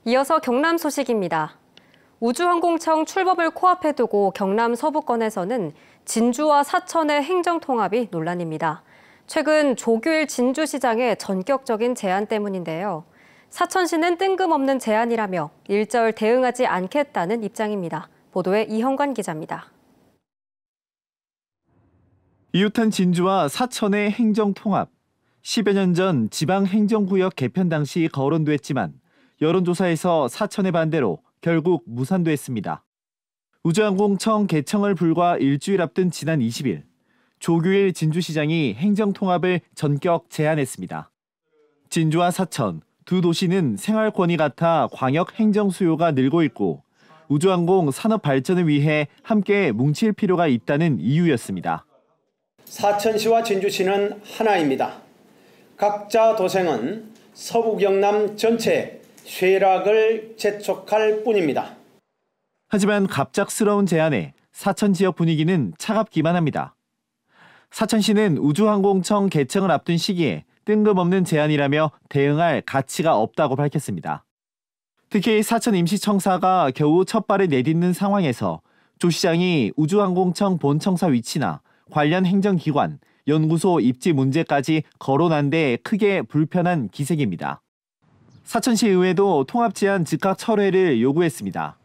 이어서 경남 소식입니다. 우주항공청 출범을 코앞에 두고 경남 서부권에서는 진주와 사천의 행정통합이 논란입니다. 최근 조규일 진주시장의 전격적인 제안 때문인데요. 사천시는 뜬금없는 제안이라며 일절 대응하지 않겠다는 입장입니다. 보도에 이형관 기자입니다. 이웃한 진주와 사천의 행정통합. 10여 년 전 지방행정구역 개편 당시 거론됐지만 여론조사에서 사천의 반대로 결국 무산됐습니다. 우주항공청 개청을 불과 일주일 앞둔 지난 20일, 조규일 진주시장이 행정통합을 전격 제안했습니다. 진주와 사천 두 도시는 생활권이 같아 광역 행정 수요가 늘고 있고 우주항공 산업 발전을 위해 함께 뭉칠 필요가 있다는 이유였습니다. 사천시와 진주시는 하나입니다. 각자 도생은 서부 경남 전체에 쇠락을 재촉할 뿐입니다. 하지만 갑작스러운 제안에 사천 지역 분위기는 차갑기만 합니다. 사천시는 우주항공청 개청을 앞둔 시기에 뜬금없는 제안이라며 대응할 가치가 없다고 밝혔습니다. 특히 사천 임시청사가 겨우 첫 발을 내딛는 상황에서 조 시장이 우주항공청 본청사 위치나 관련 행정기관, 연구소 입지 문제까지 거론한 데 크게 불편한 기색입니다. 사천시 의회도 통합 제안 즉각 철회를 요구했습니다.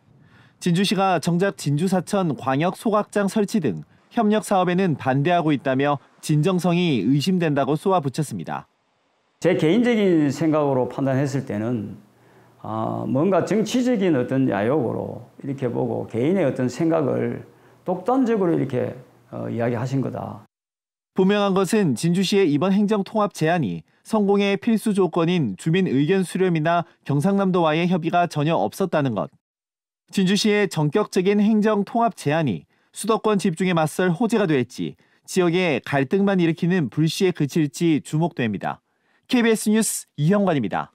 진주시가 정작 진주-사천 광역 소각장 설치 등 협력 사업에는 반대하고 있다며 진정성이 의심된다고 쏘아붙였습니다. 제 개인적인 생각으로 판단했을 때는 뭔가 정치적인 어떤 야욕으로 이렇게 보고 개인의 어떤 생각을 독단적으로 이렇게 이야기하신 거다. 분명한 것은 진주시의 이번 행정통합 제안이 성공의 필수 조건인 주민 의견 수렴이나 경상남도와의 협의가 전혀 없었다는 것. 진주시의 전격적인 행정통합 제안이 수도권 집중에 맞설 호재가 될지 지역에 갈등만 일으키는 불씨에 그칠지 주목됩니다. KBS 뉴스 이형관입니다.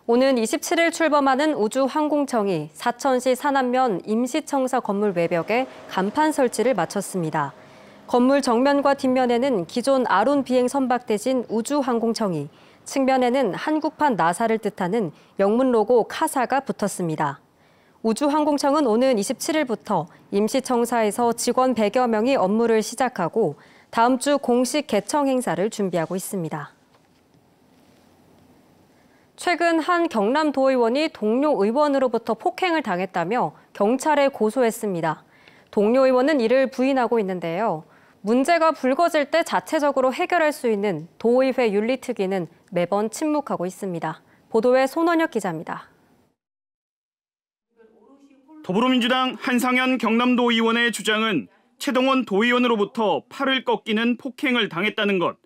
오는 27일 출범하는 우주항공청이 사천시 산안면 임시청사 건물 외벽에 간판 설치를 마쳤습니다. 건물 정면과 뒷면에는 기존 아론 비행 선박 대신 우주항공청이, 측면에는 한국판 나사를 뜻하는 영문 로고 카사가 붙었습니다. 우주항공청은 오는 27일부터 임시청사에서 직원 100여 명이 업무를 시작하고 다음 주 공식 개청 행사를 준비하고 있습니다. 최근 한 경남도의원이 동료 의원으로부터 폭행을 당했다며 경찰에 고소했습니다. 동료 의원은 이를 부인하고 있는데요. 문제가 불거질 때 자체적으로 해결할 수 있는 도의회 윤리특위는 매번 침묵하고 있습니다. 보도에 손원혁 기자입니다. 더불어민주당 한상현 경남도 의원의 주장은 최동원 도의원으로부터 팔을 꺾이는 폭행을 당했다는 것.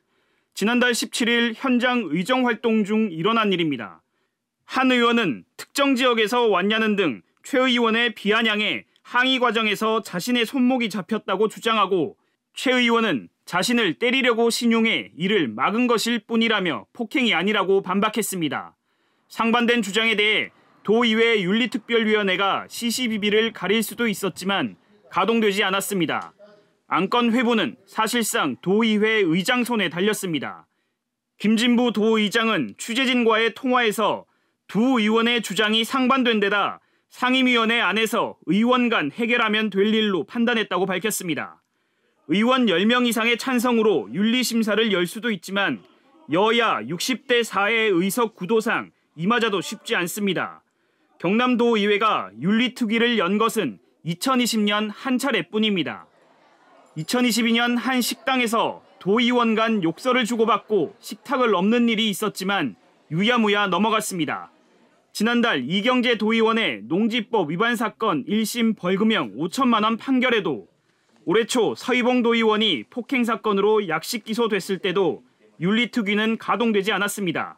지난달 17일 현장 의정 활동 중 일어난 일입니다. 한 의원은 특정 지역에서 왔냐는 등 최 의원의 비아냥에 항의 과정에서 자신의 손목이 잡혔다고 주장하고 최 의원은 자신을 때리려고 신용해 이를 막은 것일 뿐이라며 폭행이 아니라고 반박했습니다. 상반된 주장에 대해 도의회 윤리특별위원회가 CCBB를 가릴 수도 있었지만 가동되지 않았습니다. 안건 회부는 사실상 도의회 의장 손에 달렸습니다. 김진부 도의장은 취재진과의 통화에서 두 의원의 주장이 상반된 데다 상임위원회 안에서 의원 간 해결하면 될 일로 판단했다고 밝혔습니다. 의원 10명 이상의 찬성으로 윤리심사를 열 수도 있지만 여야 60대 4의 의석 구도상 이마저도 쉽지 않습니다. 경남도의회가 윤리특위를 연 것은 2020년 한 차례뿐입니다. 2022년 한 식당에서 도의원 간 욕설을 주고받고 식탁을 넘는 일이 있었지만 유야무야 넘어갔습니다. 지난달 이경재 도의원의 농지법 위반 사건 1심 벌금형 5천만 원 판결에도 올해 초 서희봉 도의원이 폭행 사건으로 약식 기소됐을 때도 윤리특위는 가동되지 않았습니다.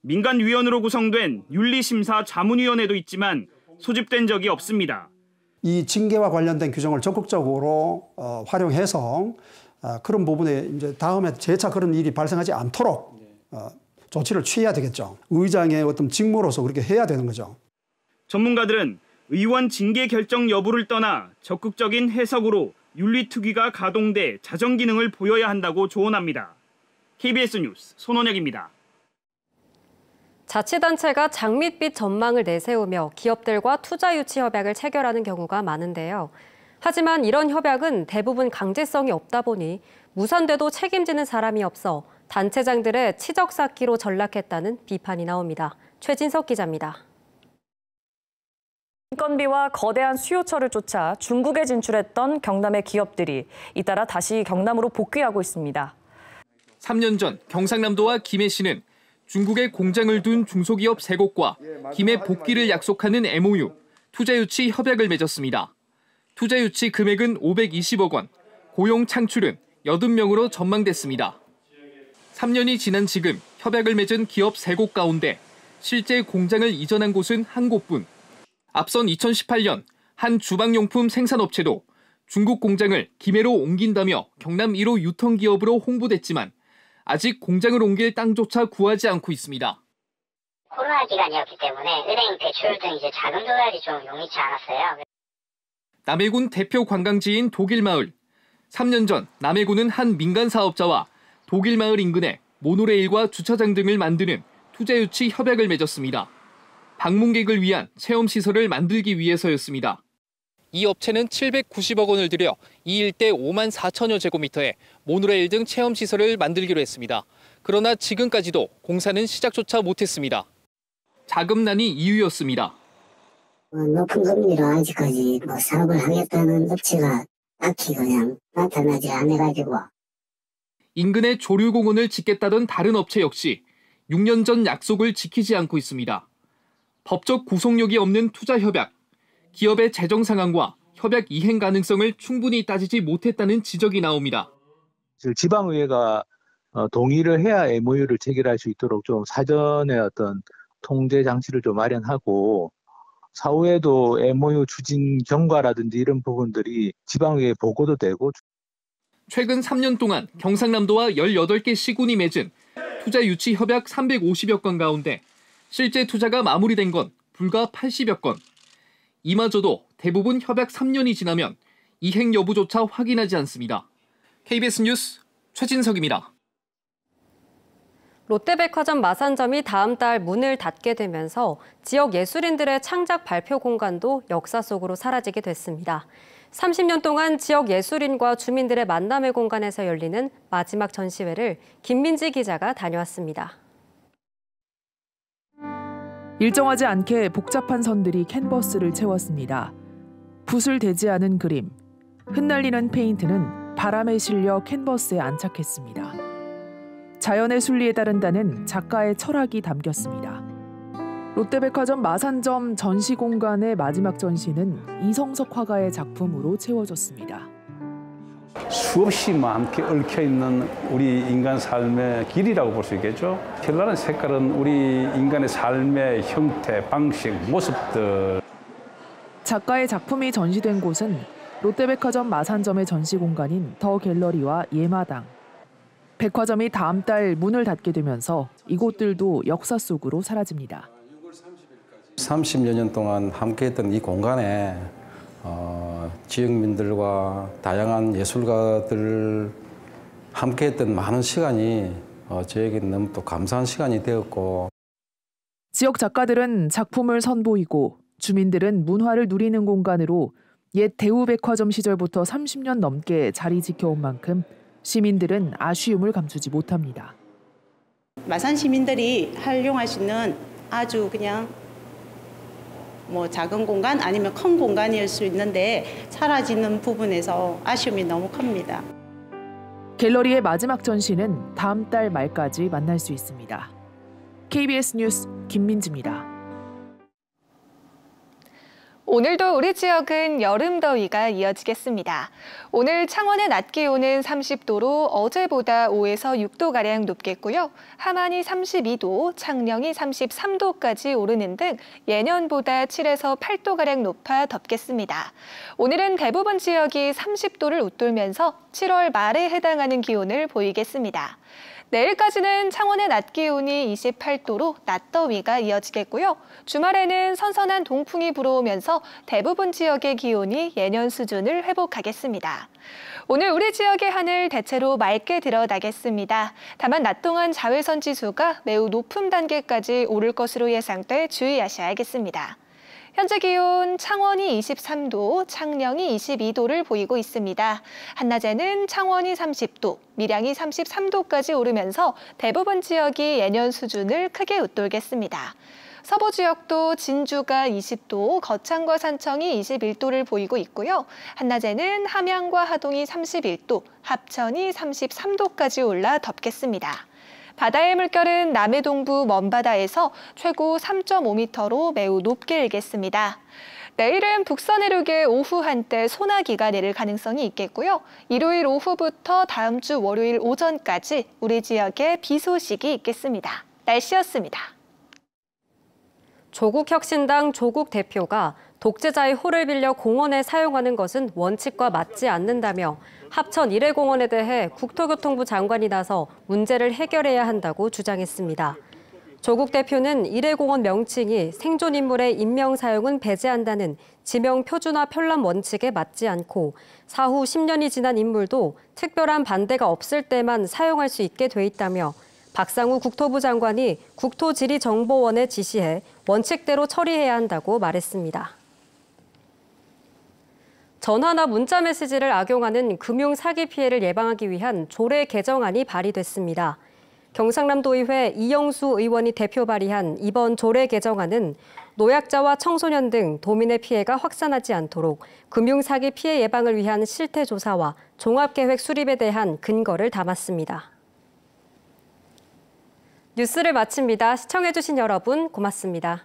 민간위원으로 구성된 윤리심사 자문위원회도 있지만 소집된 적이 없습니다. 이 징계와 관련된 규정을 적극적으로 활용해서 그런 부분에 이제 다음에 재차 그런 일이 발생하지 않도록 조치를 취해야 되겠죠. 의장의 어떤 직무로서 그렇게 해야 되는 거죠. 전문가들은 의원 징계 결정 여부를 떠나 적극적인 해석으로 윤리특위가 가동돼 자정 기능을 보여야 한다고 조언합니다. KBS 뉴스 손원혁입니다. 자치단체가 장밋빛 전망을 내세우며 기업들과 투자 유치 협약을 체결하는 경우가 많은데요. 하지만 이런 협약은 대부분 강제성이 없다 보니 무산돼도 책임지는 사람이 없어 단체장들의 치적 쌓기로 전락했다는 비판이 나옵니다. 최진석 기자입니다. 인건비와 거대한 수요처를 쫓아 중국에 진출했던 경남의 기업들이 잇따라 다시 경남으로 복귀하고 있습니다. 3년 전 경상남도와 김해시는 중국에 공장을 둔 중소기업 3곳과 김해 복귀를 약속하는 MOU, 투자유치 협약을 맺었습니다. 투자유치 금액은 520억 원, 고용 창출은 80명으로 전망됐습니다. 3년이 지난 지금 협약을 맺은 기업 3곳 가운데 실제 공장을 이전한 곳은 한 곳뿐. 앞선 2018년 한 주방용품 생산업체도 중국 공장을 김해로 옮긴다며 경남 1호 유통기업으로 홍보됐지만 아직 공장을 옮길 땅조차 구하지 않고 있습니다. 코로나 기간이었기 때문에 은행 대출 등 이제 자금 조달이 좀 용이치 않았어요. 남해군 대표 관광지인 독일마을. 3년 전 남해군은 한 민간 사업자와 독일마을 인근에 모노레일과 주차장 등을 만드는 투자유치 협약을 맺었습니다. 방문객을 위한 체험시설을 만들기 위해서였습니다. 이 업체는 790억 원을 들여 이 일대 5만 4천여 제곱미터에 모노레일 등 체험시설을 만들기로 했습니다. 그러나 지금까지도 공사는 시작조차 못했습니다. 자금난이 이유였습니다. 높은 금리로 아직까지 사업을 하겠다는 업체가 딱히 그냥 나타나지 않아가지고. 인근에 조류공원을 짓겠다던 다른 업체 역시 6년 전 약속을 지키지 않고 있습니다. 법적 구속력이 없는 투자협약, 기업의 재정 상황과 협약 이행 가능성을 충분히 따지지 못했다는 지적이 나옵니다. 지방의회가 동의를 해야 MOU를 체결할 수 있도록 좀 사전에 어떤 통제 장치를 좀 마련하고 사후에도 MOU 추진 경과라든지 이런 부분들이 지방의회에 보고도 되고. 최근 3년 동안 경상남도와 18개 시군이 맺은 투자 유치 협약 350여 건 가운데 실제 투자가 마무리된 건 불과 80여 건. 이마저도 대부분 협약 3년이 지나면 이행 여부조차 확인하지 않습니다. KBS 뉴스 최진석입니다. 롯데백화점 마산점이 다음 달 문을 닫게 되면서 지역 예술인들의 창작 발표 공간도 역사 속으로 사라지게 됐습니다. 30년 동안 지역 예술인과 주민들의 만남의 공간에서 열리는 마지막 전시회를 김민지 기자가 다녀왔습니다. 일정하지 않게 복잡한 선들이 캔버스를 채웠습니다. 붓을 대지 않은 그림, 흩날리는 페인트는 바람에 실려 캔버스에 안착했습니다. 자연의 순리에 따른다는 작가의 철학이 담겼습니다. 롯데백화점 마산점 전시공간의 마지막 전시는 이성석 화가의 작품으로 채워졌습니다. 수없이 많게 얽혀있는 우리 인간 삶의 길이라고 볼 수 있겠죠. 별나른 색깔은 우리 인간의 삶의 형태, 방식, 모습들. 작가의 작품이 전시된 곳은 롯데백화점 마산점의 전시공간인 더 갤러리와 예마당. 백화점이 다음 달 문을 닫게 되면서 이곳들도 역사 속으로 사라집니다. 30여 년 동안 함께했던 이 공간에 지역민들과 다양한 예술가들 함께했던 많은 시간이 저에게는 너무 또 감사한 시간이 되었고. 지역 작가들은 작품을 선보이고 주민들은 문화를 누리는 공간으로 옛 대우백화점 시절부터 30년 넘게 자리 지켜온 만큼 시민들은 아쉬움을 감추지 못합니다. 마산 시민들이 활용할 수 있는 아주 그냥 작은 공간 아니면 큰 공간일 수 있는데 사라지는 부분에서 아쉬움이 너무 큽니다. 갤러리의 마지막 전시는 다음 달 말까지 만날 수 있습니다. KBS 뉴스 김민지입니다. 오늘도 우리 지역은 여름 더위가 이어지겠습니다. 오늘 창원의 낮 기온은 30도로 어제보다 5에서 6도가량 높겠고요. 함안이 32도, 창녕이 33도까지 오르는 등 예년보다 7에서 8도가량 높아 덥겠습니다. 오늘은 대부분 지역이 30도를 웃돌면서 7월 말에 해당하는 기온을 보이겠습니다. 내일까지는 창원의 낮 기온이 28도로 낮더위가 이어지겠고요. 주말에는 선선한 동풍이 불어오면서 대부분 지역의 기온이 예년 수준을 회복하겠습니다. 오늘 우리 지역의 하늘 대체로 맑게 드러나겠습니다. 다만 낮 동안 자외선 지수가 매우 높은 단계까지 오를 것으로 예상돼 주의하셔야겠습니다. 현재 기온 창원이 23도, 창녕이 22도를 보이고 있습니다. 한낮에는 창원이 30도, 밀양이 33도까지 오르면서 대부분 지역이 예년 수준을 크게 웃돌겠습니다. 서부 지역도 진주가 20도, 거창과 산청이 21도를 보이고 있고요. 한낮에는 함양과 하동이 31도, 합천이 33도까지 올라 덥겠습니다. 바다의 물결은 남해 동부 먼바다에서 최고 3.5m로 매우 높게 일겠습니다. 내일은 북서 내륙에 오후 한때 소나기가 내릴 가능성이 있겠고요. 일요일 오후부터 다음 주 월요일 오전까지 우리 지역에 비 소식이 있겠습니다. 날씨였습니다. 조국혁신당 조국 대표가 독재자의 호를 빌려 공원에 사용하는 것은 원칙과 맞지 않는다며 합천 일회공원에 대해 국토교통부 장관이 나서 문제를 해결해야 한다고 주장했습니다. 조국 대표는 일회공원 명칭이 생존인물의 인명 사용은 배제한다는 지명 표준화 편람 원칙에 맞지 않고 사후 10년이 지난 인물도 특별한 반대가 없을 때만 사용할 수 있게 돼 있다며 박상우 국토부 장관이 국토지리정보원에 지시해 원칙대로 처리해야 한다고 말했습니다. 전화나 문자 메시지를 악용하는 금융 사기 피해를 예방하기 위한 조례 개정안이 발의됐습니다. 경상남도의회 이영수 의원이 대표 발의한 이번 조례 개정안은 노약자와 청소년 등 도민의 피해가 확산하지 않도록 금융 사기 피해 예방을 위한 실태 조사와 종합계획 수립에 대한 근거를 담았습니다. 뉴스를 마칩니다. 시청해주신 여러분 고맙습니다.